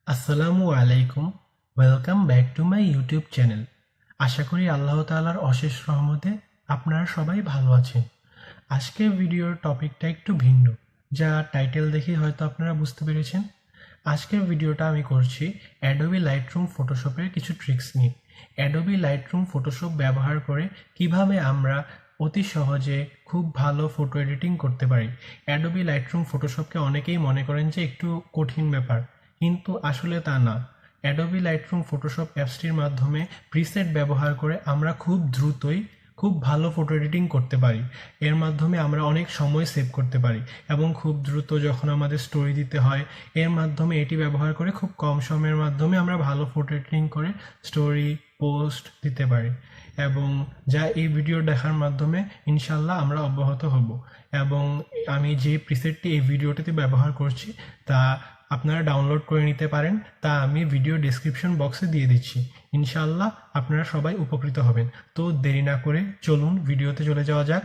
আসসালামু আলাইকুম। Welcome back to my YouTube channel. আশা করি আল্লাহ তাআলার অশেষ রহমতে আপনারা সবাই ভালো আছেন। আজকের ভিডিওর টপিকটা একটু ভিন্ন, যা টাইটেল দেখেই হয়তো আপনারা বুঝতে পেরেছেন। আজকের ভিডিওটা আমি করছি অ্যাডোবি লাইটরুম ফটোশপের কিছু ট্রিক্স নিয়ে। অ্যাডোবি লাইটরুম ফটোশপ ব্যবহার করে কিভাবে আমরা অতি সহজে খুব ভালো ফটো এডিটিং করতে পারি। অ্যাডোবি লাইটরুম ফটোশপকে অনেকেই মনে করেন যে একটু কঠিন ব্যাপার, কিন্তু আসলে তা না। অ্যাডোবি লাইটরুম ফটোশপ অ্যাপসটির মাধ্যমে প্রিসেট ব্যবহার করে আমরা খুব দ্রুতই খুব ভালো ফটো এডিটিং করতে পারি। এর মাধ্যমে আমরা অনেক সময় সেভ করতে পারি এবং খুব দ্রুত যখন আমাদের স্টোরি দিতে হয়, এর মাধ্যমে এটি ব্যবহার করে খুব কম সময়ের মাধ্যমে আমরা ভালো ফটো এডিটিং করে স্টোরি পোস্ট দিতে পারি, এবং যা এই ভিডিও দেখার মাধ্যমে ইনশাল্লাহ আমরা অব্যাহত হব। এবং আমি যে প্রিসেটটি এই ভিডিওটিতে ব্যবহার করছি তা আপনারা ডাউনলোড করে নিতে পারেন, তা আমি ভিডিও ডেসক্রিপশন বক্সে দিয়ে দিচ্ছি। ইনশাআল্লাহ আপনারা সবাই উপকৃত হবেন। তো দেরি না করে চলুন ভিডিওতে চলে যাওয়া যাক।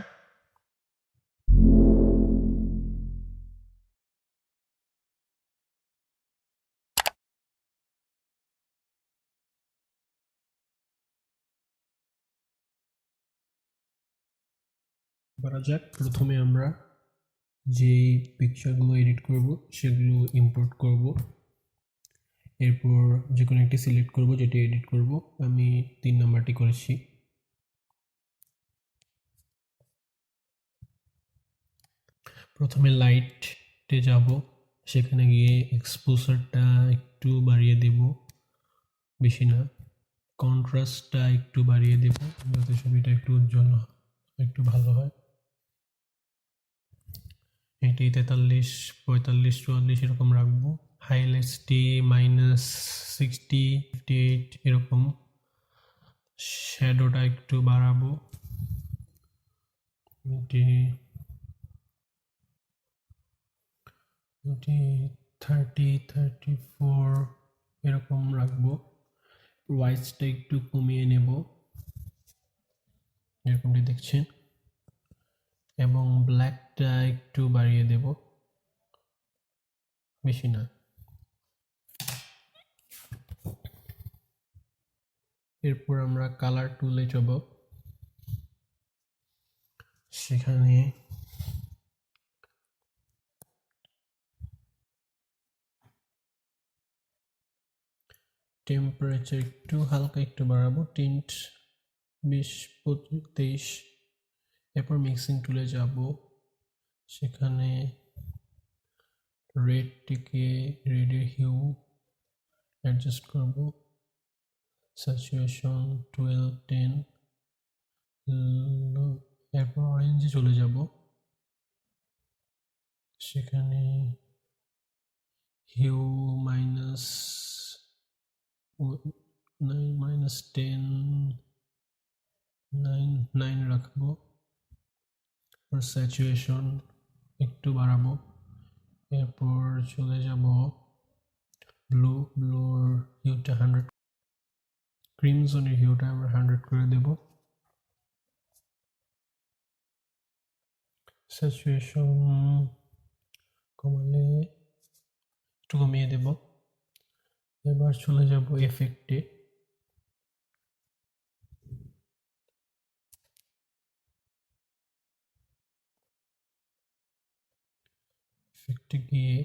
প্রথমে আমরা যে পিকচারগুলো এডিট করব সেগুলো ইম্পোর্ট করব। এরপর যে কোনো একটি সিলেক্ট করব যেটি এডিট করব। আমি 3 নাম্বারটি করেছি। প্রথমে লাইটে যাব, সেখানে গিয়ে এক্সপোজারটা একটু বাড়িয়ে দেব, বেশি না। কন্ট্রাস্টটা একটু বাড়িয়ে দেব যাতে ছবিটা একটু উজ্জ্বল একটু ভালো হয়। এটি 43, 45, 44 এরকম রাখবো। হাইলাইটসটি -60, 58 এরকম। শ্যাডোটা একটু বাড়াবো, এটি 30, 34 এরকম রাখবো। হোয়াইটসটা একটু কমিয়ে নেব, এরকমটি দেখছেন, এবং ব্ল্যাকটা একটু বাড়িয়ে দেব, বেশি না। এরপর আমরা কালার টুলে যাব, সেখানে টেম্পারেচার একটু হালকা একটু বাড়াবো, টিন্ট 20, 23। এরপর মিক্সিং টুলে যাব, সেখানে রেডের হিউ অ্যাডজাস্ট করব, স্যাচুরেশন 12, 10। এরপর অরেঞ্জে চলে যাব, সেখানে হিউ -10, 9 রাখবো। স্যাচুরেশন একটু বাড়াবো। এরপর চলে যাব ব্লুর হিউটা 100, ক্রিমজনের হিউটা আমরা 100 করে দেব। স্যাচুরেশন কমালে একটু কমিয়ে দেব। এবার চলে যাব এফেক্টে, এফেক্টে গিয়ে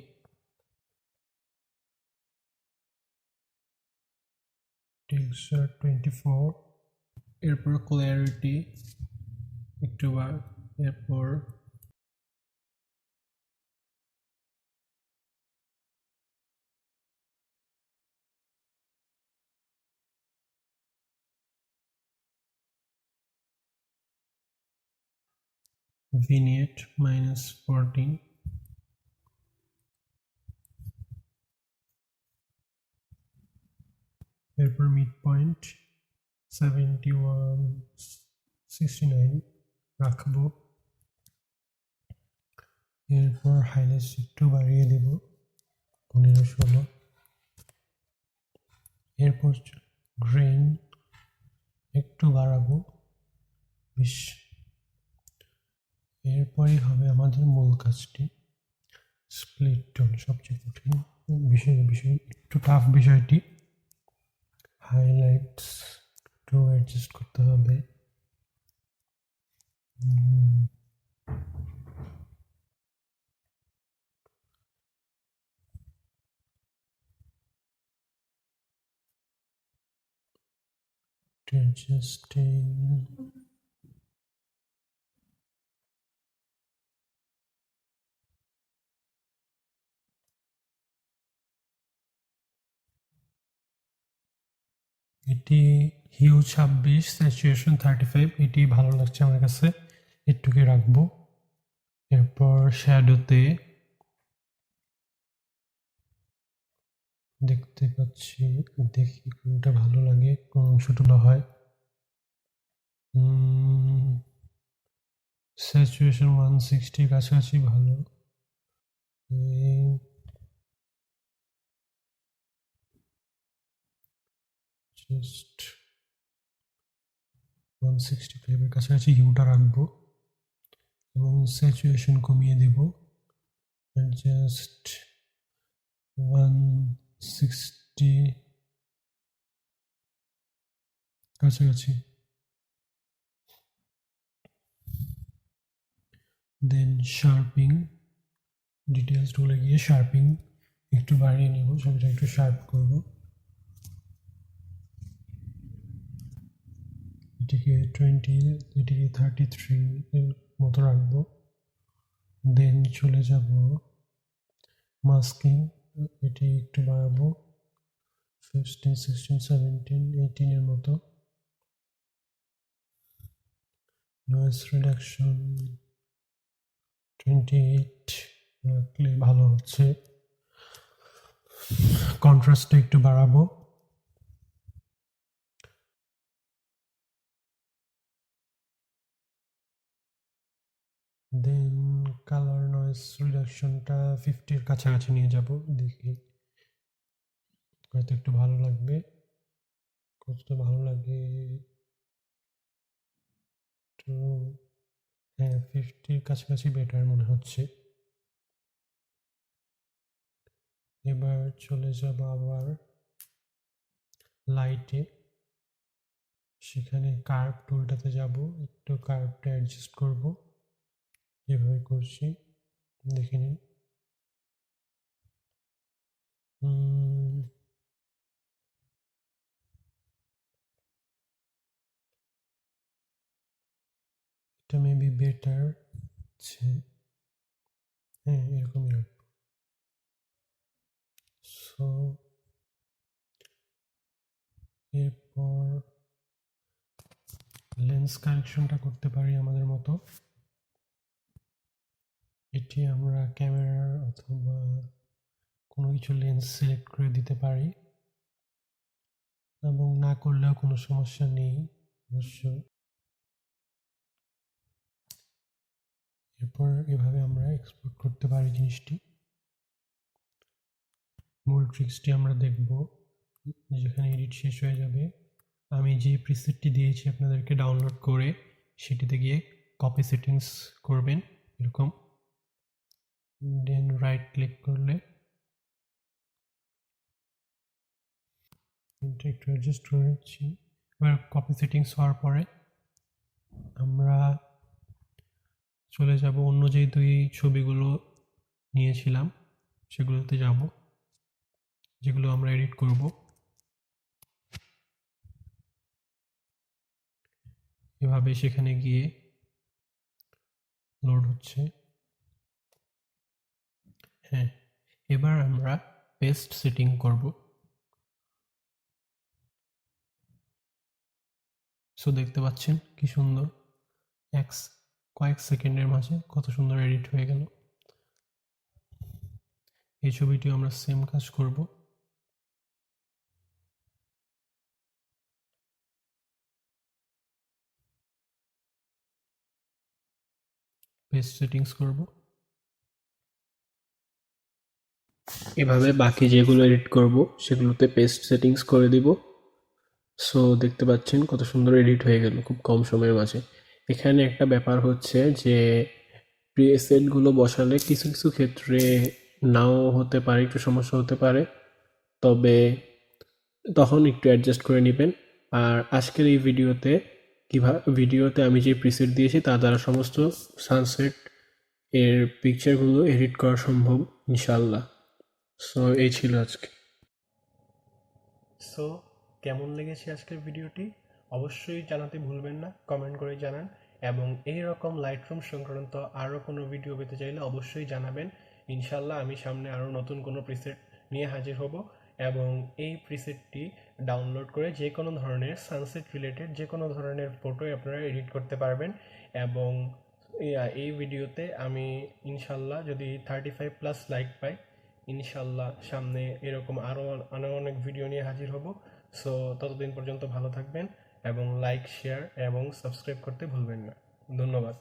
টেক্সচার 24, এরপর ক্ল্যারিটি একটু এরপর vignette -14, এরপর মিড পয়েন্ট 71, 69 রাখবো। এরপর হাইলাইটস একটু বাড়িয়ে দেব, 15, 16। এরপর গ্রেইন একটু বাড়াবো, 20। এরপরই হবে আমাদের মূল কাজটি, স্প্লিট টোন, সবচেয়ে কঠিন। বিষয় একটু টাফ বিষয়টি। হাইলাইটস একটু অ্যাডজাস্ট করতে হবে। Adjusting. এটি হিউ 26, স্যাচুরেশন 35, এটি ভালো লাগছে আমার কাছে, একটুকে রাখবো। এরপর শ্যাডোতে দেখতে পাচ্ছি, দেখি কোনটা ভালো লাগে, কোন অংশটুকু হয়। স্যাচুরেশন 160 কাছাকাছি ভালো। জাস্ট 165 কাছাকাছি হিউটা রাখবো এবং স্যাচুরেশন কমিয়ে দেব জাস্ট 160 কাছাকাছি। দেন শার্পিং, ডিটেলস টুলে গিয়ে শার্পিং একটু বাড়িয়ে নেব, ছবিটা একটু শার্প করব। এটিকে 20, এটিকে 33 এর মতো রাখবো। দেন চলে যাব মাস্কিং, এটি একটু বাড়াবো 15, 16, 17, 18 এর মতো। নয়েজ রিডাকশন 28 রাখলে ভালো হচ্ছে। কন্ট্রাস্টটা একটু বাড়াবো। দেন কালার নয়েজ রিডাকশনটা 50 এর কাছাকাছি নিয়ে যাব, দেখি হয়তো একটু ভালো লাগবে। কতটা ভালো লাগে, তো হ্যাঁ 50 কাছাকাছি বেটার মনে হচ্ছে। এবার চলে যাব আবার লাইটে, সেখানে কার্ভ টুলটাতে যাব, একটু কার্ভটা অ্যাডজাস্ট করব, যেভাবে করছি দেখে নিন। এটা মেবি বেটার হচ্ছে, হ্যাঁ এরকমই রাখবো। সো এরপর লেন্স কারেকশনটা করতে পারি আমাদের মতো। এটি আমরা ক্যামেরার অথবা কোনো কিছু লেন্স সিলেক্ট করে দিতে পারি, এবং না করলেও কোনো সমস্যা নেই অবশ্য। এরপর এভাবে আমরা এক্সপোর্ট করতে পারি জিনিসটি। মূল ট্রিক্সটি আমরা দেখব যেখানে এডিট শেষ হয়ে যাবে। আমি যে প্রিসেটটি দিয়েছি আপনাদেরকে ডাউনলোড করে, সেটিতে গিয়ে কপি সেটিংস করবেন এরকম, দেন রাইট ক্লিক করলে একটু অ্যাডজাস্ট করে নিচ্ছি। এবার কপি সেটিংস হওয়ার পরে আমরা চলে যাব অন্য যে দুই ছবিগুলো নিয়েছিলাম সেগুলোতে যাব, যেগুলো আমরা এডিট করব। এভাবে সেখানে গিয়ে লোড হচ্ছে। হ্যাঁ, এবার আমরা পেস্ট সেটিং করব। সো দেখতে পাচ্ছেন কি সুন্দর, কয়েক সেকেন্ডের মাঝে কত সুন্দর এডিট হয়ে গেল। এই ছবিটিও আমরা সেম কাজ করব। পেস্ট সেটিংস করব। এভাবে বাকি যেগুলো এডিট করব সেগুলোতে পেস্ট সেটিংস করে দিব। সো দেখতে পাচ্ছেন কত সুন্দর এডিট হয়ে গেল খুব কম সময়ের মাঝে। এখানে একটা ব্যাপার হচ্ছে যে প্রিসেটগুলো বসালে কিছু কিছু ক্ষেত্রে নাও হতে পারে, একটু সমস্যা হতে পারে, তবে তখন একটু অ্যাডজাস্ট করে নেবেন। আর আজকের এই ভিডিওতে আমি যে প্রিসেট দিয়েছি তা দ্বারা সমস্ত সানসেট এর পিকচারগুলো এডিট করা সম্ভব ইনশাআল্লাহ। সো এই ছিল আজকে। সো কেমন লেগেছে আজকের ভিডিওটি অবশ্যই জানাতে ভুলবেন না, কমেন্ট করে জানান। এবং এই রকম লাইটরুম সংক্রান্ত আরও কোনো ভিডিও পেতে চাইলে অবশ্যই জানাবেন। ইনশাল্লাহ আমি সামনে আরও নতুন কোনো প্রিসেট নিয়ে হাজির হব, এবং এই প্রিসেটটি ডাউনলোড করে যে কোনো ধরনের সানসেট রিলেটেড যে কোনো ধরনের ফটোই আপনারা এডিট করতে পারবেন। এবং এই ভিডিওতে আমি ইনশাল্লাহ যদি 35+ লাইক পাই, ইনশাল্লাহ সামনে এরকম আরও অনেক ভিডিও নিয়ে হাজির হব। সো ততদিন পর্যন্ত ভালো থাকবেন এবং লাইক, শেয়ার এবং সাবস্ক্রাইব করতে ভুলবেন না। ধন্যবাদ।